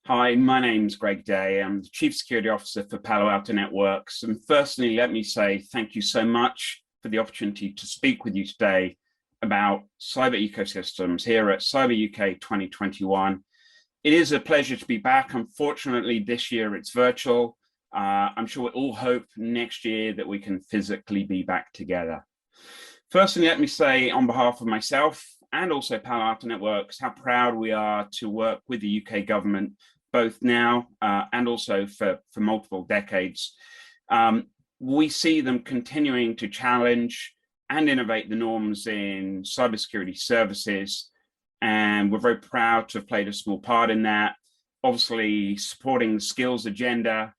Hi, my name's Greg Day. I'm the Chief Security Officer for Palo Alto Networks. And firstly, let me say thank you so much for the opportunity to speak with you today about cyber ecosystems here at CYBERUK 2021. It is a pleasure to be back. Unfortunately, this year it's virtual. I'm sure we all hope next year that we can physically be back together. Firstly, let me say on behalf of myself and also Palo Alto Networks how proud we are to work with the UK government, both now and also for multiple decades. We see them continuing to challenge and innovate the norms in cybersecurity services, and we're very proud to have played a small part in that, obviously supporting the skills agenda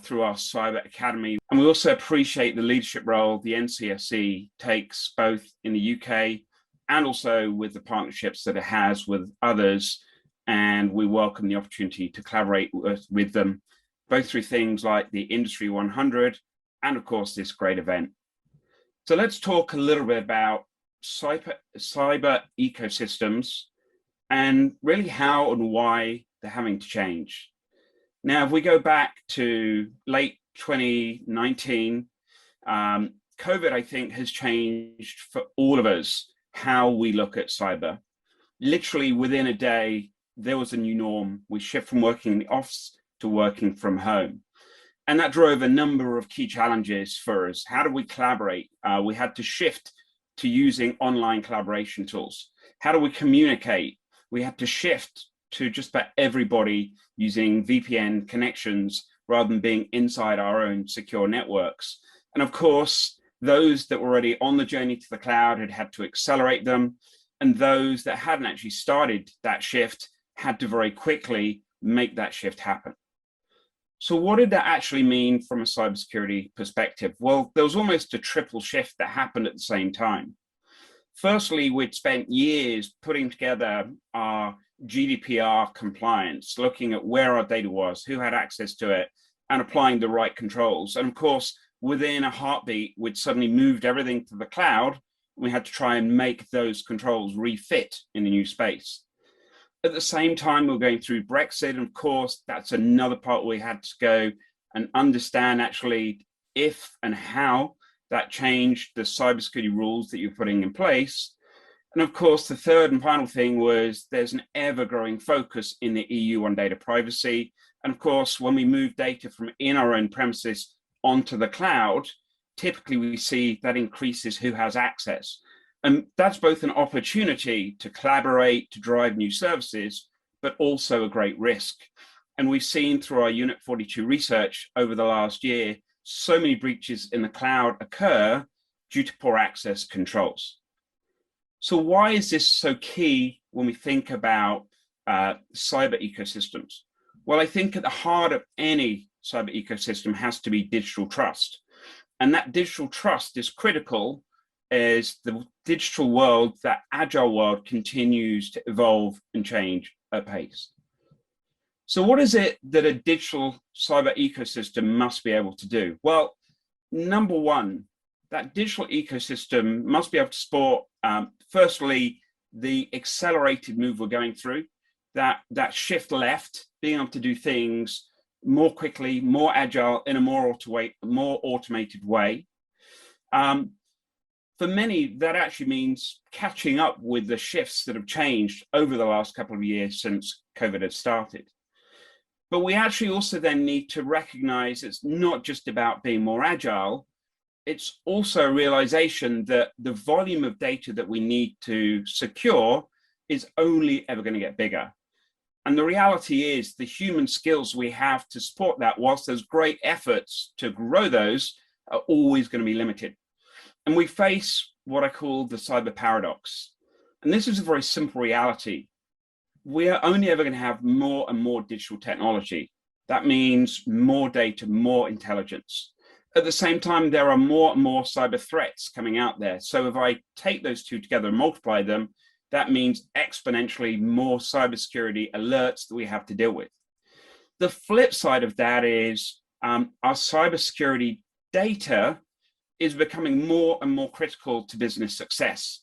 through our Cyber Academy. And we also appreciate the leadership role the NCSC takes both in the UK and also with the partnerships that it has with others. And we welcome the opportunity to collaborate with them, both through things like the Industry 100 and of course this great event. So let's talk a little bit about cyber ecosystems and really how and why they're having to change. Now, if we go back to late 2019, COVID, I think, has changed for all of us how we look at cyber. Literally within a day, there was a new norm. We shift from working in the office to working from home. And that drove a number of key challenges for us. How do we collaborate? We had to shift to using online collaboration tools. How do we communicate? We had to shift to just about everybody using VPN connections rather than being inside our own secure networks. And of course, those that were already on the journey to the cloud had to accelerate them. And those that hadn't actually started that shift had to very quickly make that shift happen. So what did that actually mean from a cybersecurity perspective? Well, there was almost a triple shift that happened at the same time. Firstly, we'd spent years putting together our GDPR compliance, looking at where our data was, who had access to it, and applying the right controls. And of course, within a heartbeat, we'd suddenly moved everything to the cloud. We had to try and make those controls refit in the new space. At the same time, we were going through Brexit, and of course, that's another part we had to go and understand actually if and how that changed the cybersecurity rules that you're putting in place. And of course, the third and final thing was there's an ever-growing focus in the EU on data privacy. And of course, when we move data from in our own premises onto the cloud, typically we see that increases who has access. And that's both an opportunity to collaborate, to drive new services, but also a great risk. And we've seen through our Unit 42 research over the last year, so many breaches in the cloud occur due to poor access controls. So why is this so key when we think about cyber ecosystems? Well, I think at the heart of any cyber ecosystem has to be digital trust. And that digital trust is critical as the digital world, that agile world, continues to evolve and change at pace. So what is it that a digital cyber ecosystem must be able to do? Well, number one, that digital ecosystem must be able to support, firstly, the accelerated move we're going through, that shift left, being able to do things more quickly, more agile, in a more automated way. For many, that actually means catching up with the shifts that have changed over the last couple of years since COVID had started. But we actually also then need to recognize it's not just about being more agile, it's also a realization that the volume of data that we need to secure is only ever going to get bigger. And the reality is the human skills we have to support that, whilst there's great efforts to grow those, are always going to be limited. And we face what I call the cyber paradox. And this is a very simple reality. We are only ever going to have more and more digital technology. That means more data, more intelligence. At the same time, there are more and more cyber threats coming out there. So if I take those two together and multiply them, that means exponentially more cybersecurity alerts that we have to deal with. The flip side of that is our cybersecurity data is becoming more and more critical to business success.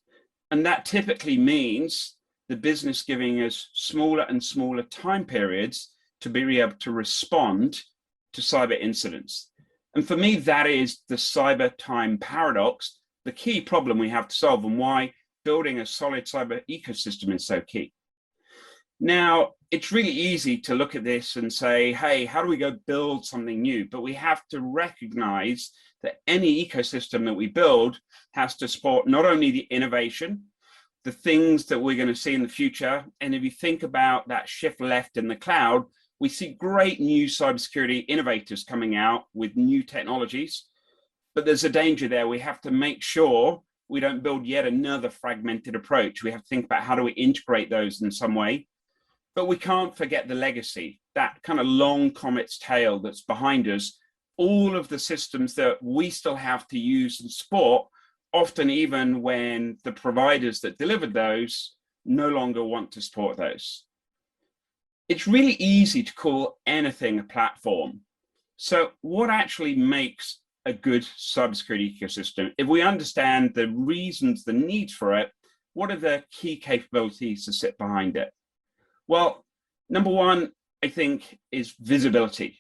And that typically means the business giving us smaller and smaller time periods to be able to respond to cyber incidents. And for me, that is the cyber time paradox, the key problem we have to solve, and why building a solid cyber ecosystem is so key. Now, it's really easy to look at this and say, hey, how do we go build something new? But we have to recognize that any ecosystem that we build has to support not only the innovation, the things that we're going to see in the future. And if you think about that shift left in the cloud, we see great new cybersecurity innovators coming out with new technologies, but there's a danger there. We have to make sure we don't build yet another fragmented approach. We have to think about how do we integrate those in some way, but we can't forget the legacy, that kind of long comet's tail that's behind us, all of the systems that we still have to use and support, often even when the providers that delivered those no longer want to support those. It's really easy to call anything a platform. So what actually makes a good cybersecurity ecosystem? If we understand the reasons, the needs for it, what are the key capabilities to sit behind it? Well, number one, I think, is visibility.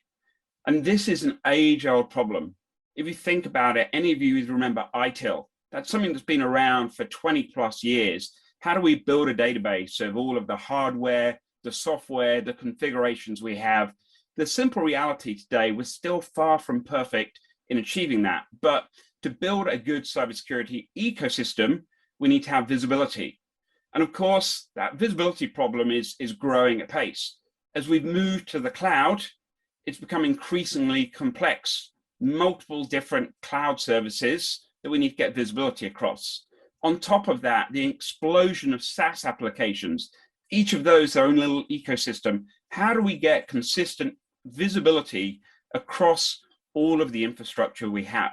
And this is an age-old problem. If you think about it, any of you remember ITIL, that's something that's been around for 20 plus years. How do we build a database of all of the hardware, the software, the configurations we have? The simple reality today, we're still far from perfect in achieving that. But to build a good cybersecurity ecosystem, we need to have visibility. And of course, that visibility problem is growing at pace. As we've moved to the cloud, it's become increasingly complex. Multiple different cloud services that we need to get visibility across. On top of that, the explosion of SaaS applications, each of those their own little ecosystem. How do we get consistent visibility across all of the infrastructure we have?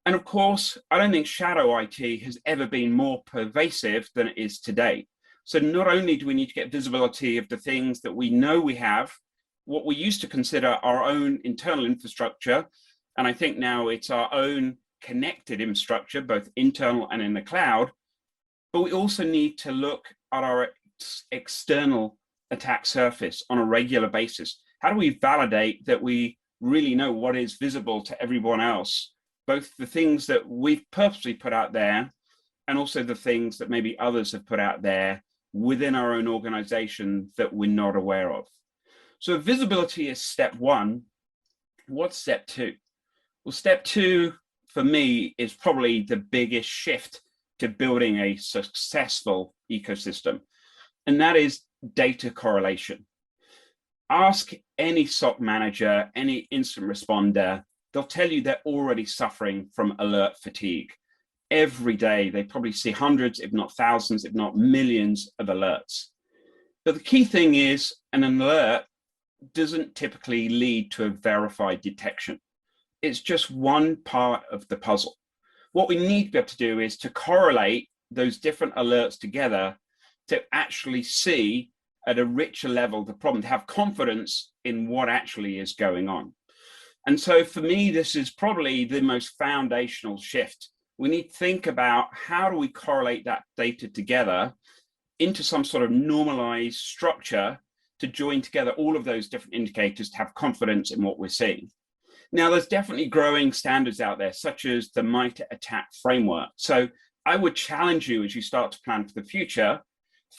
And of course, I don't think shadow IT has ever been more pervasive than it is today. So not only do we need to get visibility of the things that we know we have, what we used to consider our own internal infrastructure, and I think now it's our own connected infrastructure, both internal and in the cloud, but we also need to look at our external attack surface on a regular basis. How do we validate that we really know what is visible to everyone else, both the things that we've purposely put out there and also the things that maybe others have put out there within our own organization that we're not aware of? So visibility is step one. What's step two? Well, step two for me is probably the biggest shift to building a successful ecosystem, and that is data correlation. Ask any SOC manager, any incident responder, they'll tell you they're already suffering from alert fatigue. Every day, they probably see hundreds, if not thousands, if not millions of alerts. But the key thing is an alert doesn't typically lead to a verified detection. It's just one part of the puzzle. What we need to be able to do is to correlate those different alerts together to actually see at a richer level the problem, to have confidence in what actually is going on. And so for me, this is probably the most foundational shift. We need to think about how do we correlate that data together into some sort of normalized structure to join together all of those different indicators to have confidence in what we're seeing. Now, there's definitely growing standards out there, such as the MITRE ATT&CK framework. So I would challenge you as you start to plan for the future,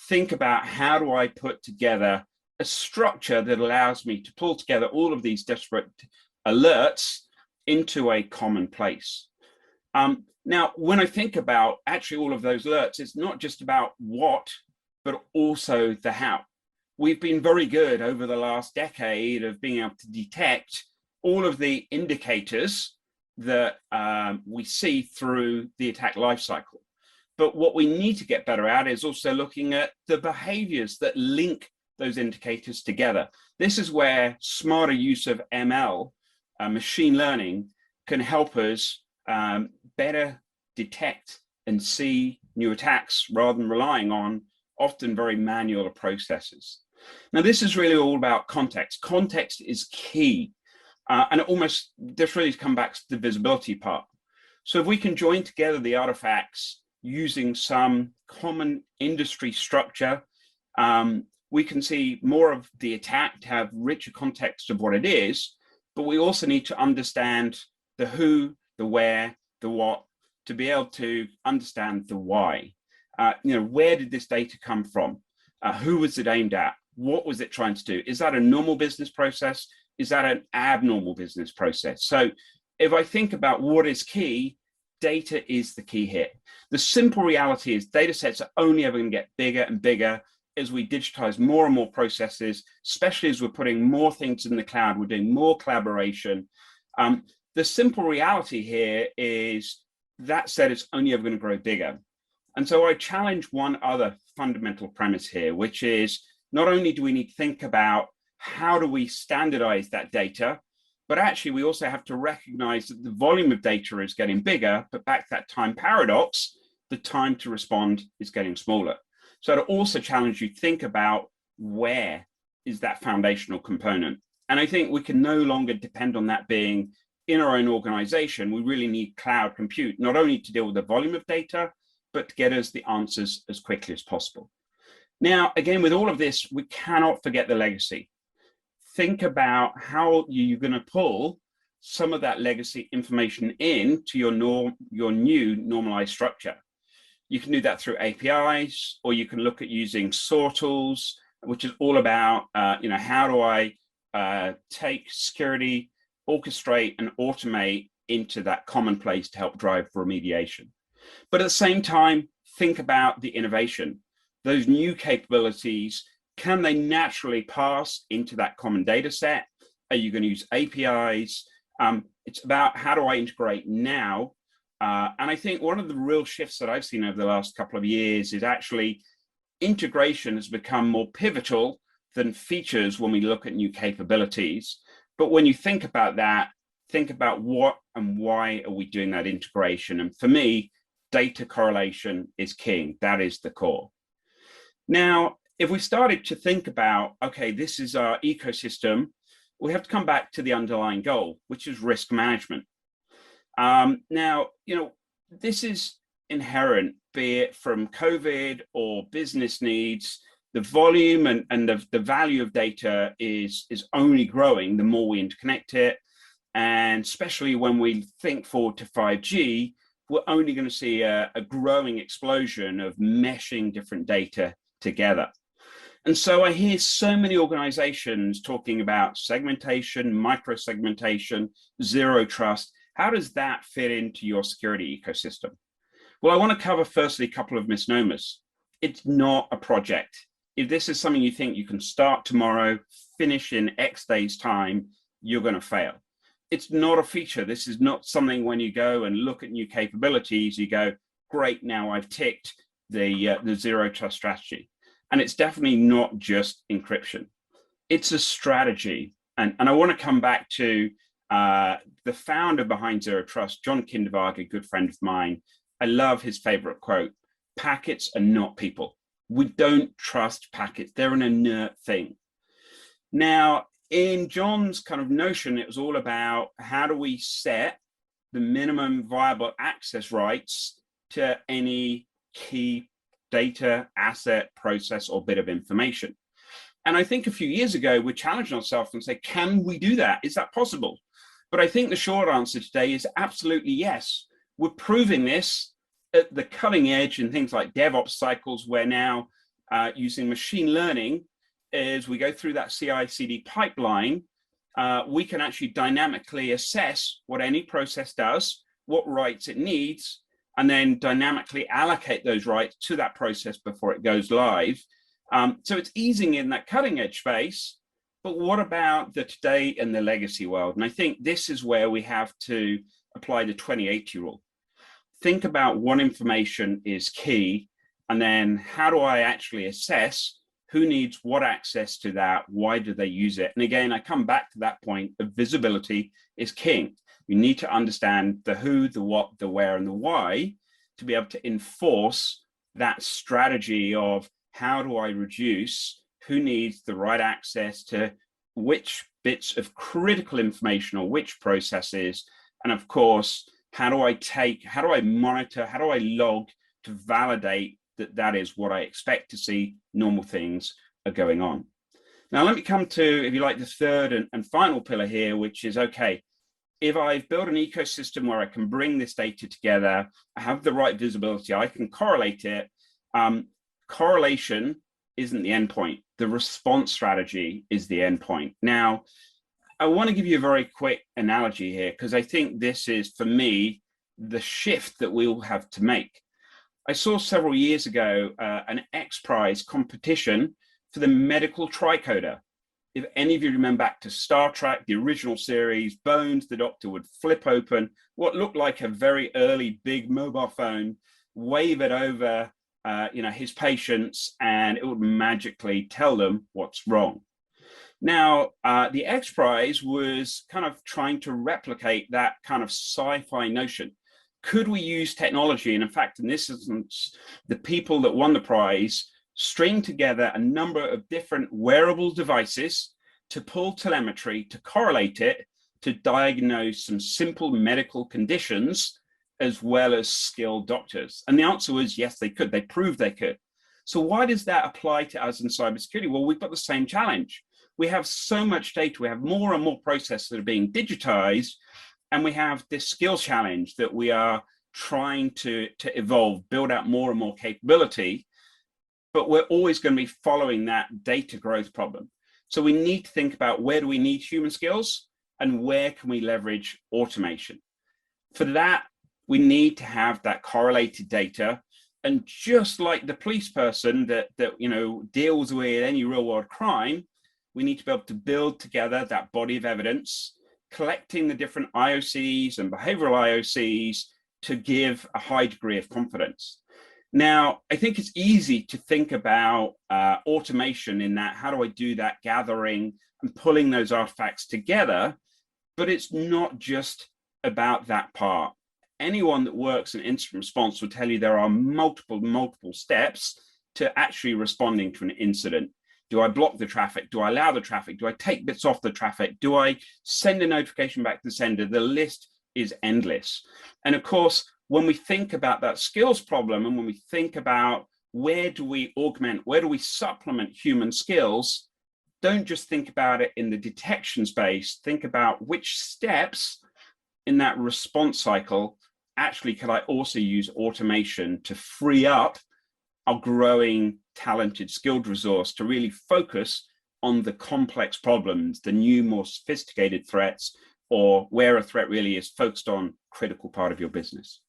think about how do I put together a structure that allows me to pull together all of these disparate alerts into a common place. Now, when I think about actually all of those alerts, it's not just about what, but also the how. We've been very good over the last decade of being able to detect all of the indicators that we see through the attack lifecycle. But what we need to get better at is also looking at the behaviors that link those indicators together. This is where smarter use of ML, machine learning, can help us better detect and see new attacks rather than relying on often very manual processes. Now, this is really all about context. Context is key. And this really comes back to the visibility part. So if we can join together the artifacts using some common industry structure, we can see more of the attack to have richer context of what it is, but we also need to understand the who, the where, the what, to be able to understand the why. Where did this data come from? Who was it aimed at? What was it trying to do? Is that a normal business process? Is that an abnormal business process? So if I think about what is key, data is the key here. The simple reality is data sets are only ever going to get bigger and bigger as we digitize more and more processes, especially as we're putting more things in the cloud, we're doing more collaboration. The simple reality here is that said, it's only ever going to grow bigger. And so I challenge one other fundamental premise here, which is not only do we need to think about how do we standardize that data, but actually we also have to recognize that the volume of data is getting bigger, but back to that time paradox, the time to respond is getting smaller. So to also challenge you, think about where is that foundational component. And I think we can no longer depend on that being in our own organization. We really need cloud compute, not only to deal with the volume of data, but to get us the answers as quickly as possible. Now, again, with all of this, we cannot forget the legacy. Think about how you're going to pull some of that legacy information into your new normalized structure. You can do that through APIs, or you can look at using SOAR tools, which is all about, how do I take security, orchestrate and automate into that common place to help drive remediation. But at the same time, think about the innovation. Those new capabilities, can they naturally pass into that common data set? Are you going to use APIs? It's about how do I integrate now? And I think one of the real shifts that I've seen over the last couple of years is actually integration has become more pivotal than features when we look at new capabilities. But when you think about that, think about what and why are we doing that integration? And for me, data correlation is king. That is the core. Now, if we started to think about, okay, this is our ecosystem, we have to come back to the underlying goal, which is risk management. Now, this is inherent, be it from COVID or business needs. The volume and the value of data is only growing the more we interconnect it. And especially when we think forward to 5G, we're only going to see a growing explosion of meshing different data together. And so I hear so many organizations talking about segmentation, micro-segmentation, zero trust. How does that fit into your security ecosystem? Well, I want to cover firstly a couple of misnomers. It's not a project. If this is something you think you can start tomorrow, finish in X days time, you're going to fail. It's not a feature. This is not something when you go and look at new capabilities, you go, great, now I've ticked the zero trust strategy. And it's definitely not just encryption. It's a strategy. And I want to come back to the founder behind Zero Trust, John Kindervag, a good friend of mine. I love his favorite quote: packets are not people. We don't trust packets. They're an inert thing. Now, in John's kind of notion, it was all about how do we set the minimum viable access rights to any key data, asset, process, or bit of information. And I think a few years ago, we challenged ourselves and said, can we do that? Is that possible? But I think the short answer today is absolutely yes. We're proving this at the cutting edge in things like DevOps cycles, where now using machine learning, as we go through that CI/CD pipeline, we can actually dynamically assess what any process does, what rights it needs, and then dynamically allocate those rights to that process before it goes live. So it's easing in that cutting edge space, but what about the today and the legacy world? And I think this is where we have to apply the 20/80 rule. Think about what information is key, and then how do I actually assess who needs what access to that? Why do they use it? And again, I come back to that point of visibility is king. You need to understand the who, the what, the where, and the why to be able to enforce that strategy of how do I reduce who needs the right access to which bits of critical information or which processes. And of course, how do I monitor, how do I log to validate that that is what I expect to see, normal things, are going on. Now, let me come to, if you like, the third and final pillar here, which is, okay, if I've built an ecosystem where I can bring this data together, I have the right visibility, I can correlate it. Correlation isn't the endpoint. The response strategy is the endpoint. Now, I want to give you a very quick analogy here, because I think this is, for me, the shift that we all have to make. I saw several years ago an X Prize competition for the medical tricoder. If any of you remember back to Star Trek, the original series, Bones, the doctor would flip open what looked like a very early big mobile phone, wave it over his patients, and it would magically tell them what's wrong. Now, the X Prize was kind of trying to replicate that kind of sci-fi notion. Could we use technology? And in fact, in this instance, the people that won the prize stringed together a number of different wearable devices to pull telemetry, to correlate it, to diagnose some simple medical conditions, as well as skilled doctors. And the answer was yes, they could. They proved they could. So why does that apply to us in cybersecurity? Well, we've got the same challenge. We have so much data. We have more and more processes that are being digitized, and we have this skill challenge that we are trying to evolve, build out more and more capability, but we're always going to be following that data growth problem. So we need to think about, where do we need human skills and where can we leverage automation? For that, we need to have that correlated data. And just like the police person that deals with any real world crime, we need to be able to build together that body of evidence, collecting the different IOCs and behavioral IOCs to give a high degree of confidence. Now, I think it's easy to think about automation in that, how do I do that gathering and pulling those artifacts together? But it's not just about that part. Anyone that works in incident response will tell you there are multiple steps to actually responding to an incident. Do I block the traffic? Do I allow the traffic? Do I take bits off the traffic? Do I send a notification back to the sender? The list is endless. And of course, when we think about that skills problem, and when we think about where do we augment, where do we supplement human skills, don't just think about it in the detection space. Think about which steps in that response cycle actually could I also use automation to free up our growing talented skilled resource to really focus on the complex problems, the new, more sophisticated threats, or where a threat really is focused on critical part of your business.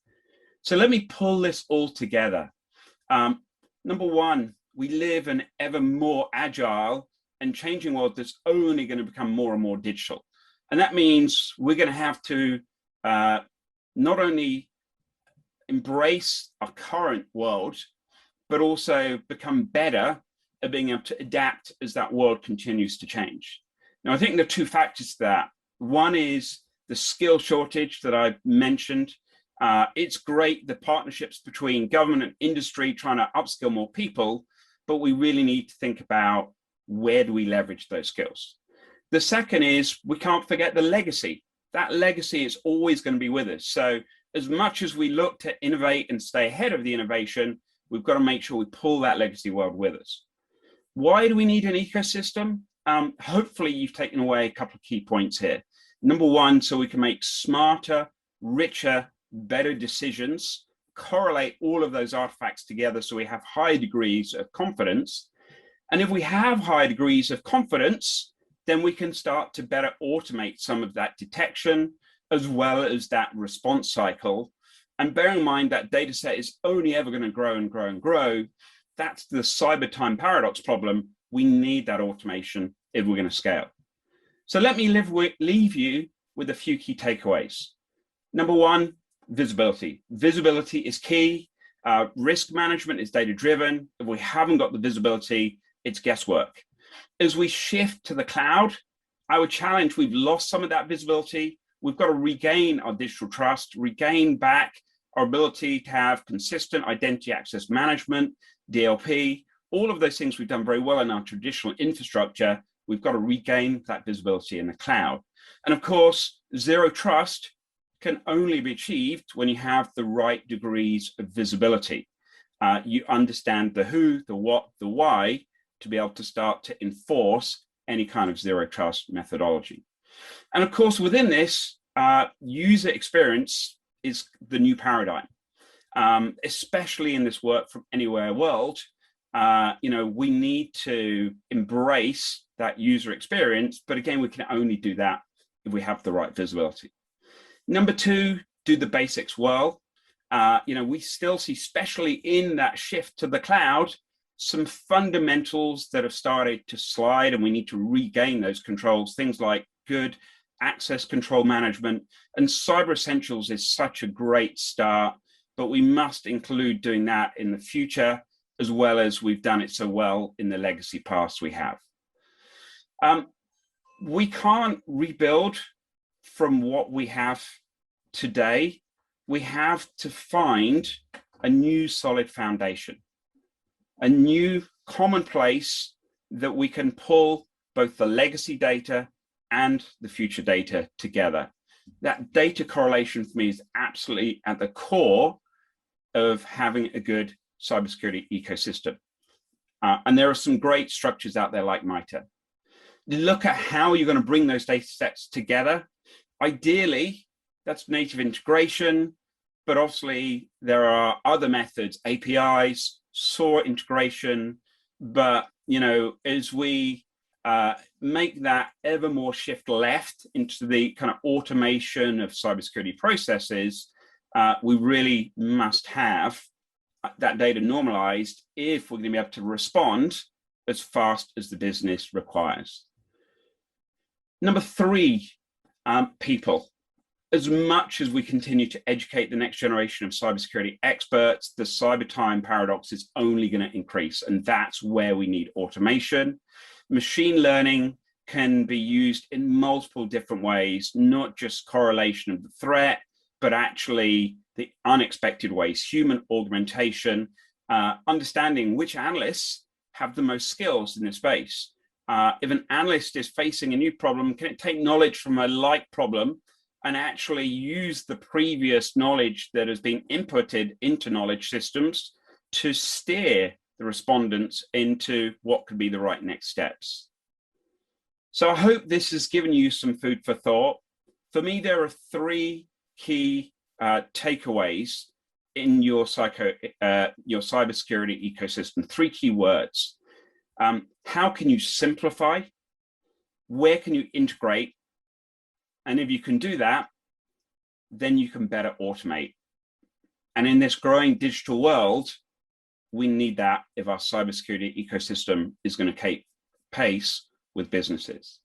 So let me pull this all together. Number one, we live in an ever more agile and changing world that's only going to become more and more digital. And that means we're going to have to not only embrace our current world, but also become better at being able to adapt as that world continues to change. Now, I think there are two factors to that. One is the skill shortage that I mentioned. It's great, the partnerships between government and industry trying to upskill more people, but we really need to think about, where do we leverage those skills? The second is, we can't forget the legacy. That legacy is always going to be with us. So as much as we look to innovate and stay ahead of the innovation, we've got to make sure we pull that legacy world with us. Why do we need an ecosystem? Hopefully you've taken away a couple of key points here. Number one, so we can make smarter, richer, better decisions, correlate all of those artifacts together so we have high degrees of confidence. And if we have high degrees of confidence, then we can start to better automate some of that detection as well as that response cycle. And bear in mind that data set is only ever going to grow and grow and grow. That's the cyber time paradox problem. We need that automation if we're going to scale. So let me leave you with a few key takeaways. Number one, visibility. Visibility is key. Risk management is data-driven. If we haven't got the visibility, it's guesswork. As we shift to the cloud, I would challenge, we've lost some of that visibility. We've got to regain our digital trust, regain back our ability to have consistent identity access management, DLP, all of those things we've done very well in our traditional infrastructure. We've got to regain that visibility in the cloud. And of course, zero trust can only be achieved when you have the right degrees of visibility. You understand the who, the what, the why, to be able to start to enforce any kind of zero trust methodology. And of course, within this, user experience is the new paradigm, especially in this work from anywhere world. We need to embrace that user experience, but again, we can only do that if we have the right visibility. Number two, do the basics well. We still see, especially in that shift to the cloud, some fundamentals that have started to slide, and we need to regain those controls, things like good access control management. And Cyber Essentials is such a great start, but we must include doing that in the future, as well as we've done it so well in the legacy past we have. We can't rebuild from what we have today. We have to find a new solid foundation, a new common place that we can pull both the legacy data and the future data together. That data correlation for me is absolutely at the core of having a good cybersecurity ecosystem. And there are some great structures out there like MITRE. Look at how you're going to bring those data sets together. Ideally, that's native integration, but obviously there are other methods, APIs, SOAR integration. But as we make that ever more shift left into the kind of automation of cybersecurity processes, we really must have that data normalized if we're going to be able to respond as fast as the business requires. Number three, people. As much as we continue to educate the next generation of cybersecurity experts, the cyber time paradox is only going to increase, and that's where we need automation. Machine learning can be used in multiple different ways, not just correlation of the threat, but actually the unexpected ways, human augmentation, understanding which analysts have the most skills in this space. If an analyst is facing a new problem, can it take knowledge from a like problem and actually use the previous knowledge that has been inputted into knowledge systems to steer the respondents into what could be the right next steps? So I hope this has given you some food for thought. For me, there are three key takeaways in your cybersecurity ecosystem, three key words. How can you simplify? Where can you integrate? And if you can do that, then you can better automate. And in this growing digital world, we need that if our cybersecurity ecosystem is going to keep pace with businesses.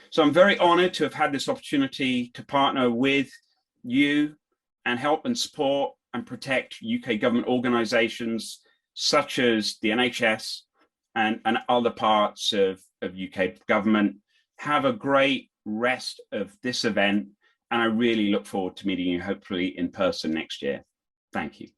So I'm very honored to have had this opportunity to partner with you and help and support and protect UK government organizations such as the NHS and other parts of UK government. Have a great rest of this event, and I really look forward to meeting you hopefully in person next year. Thank you.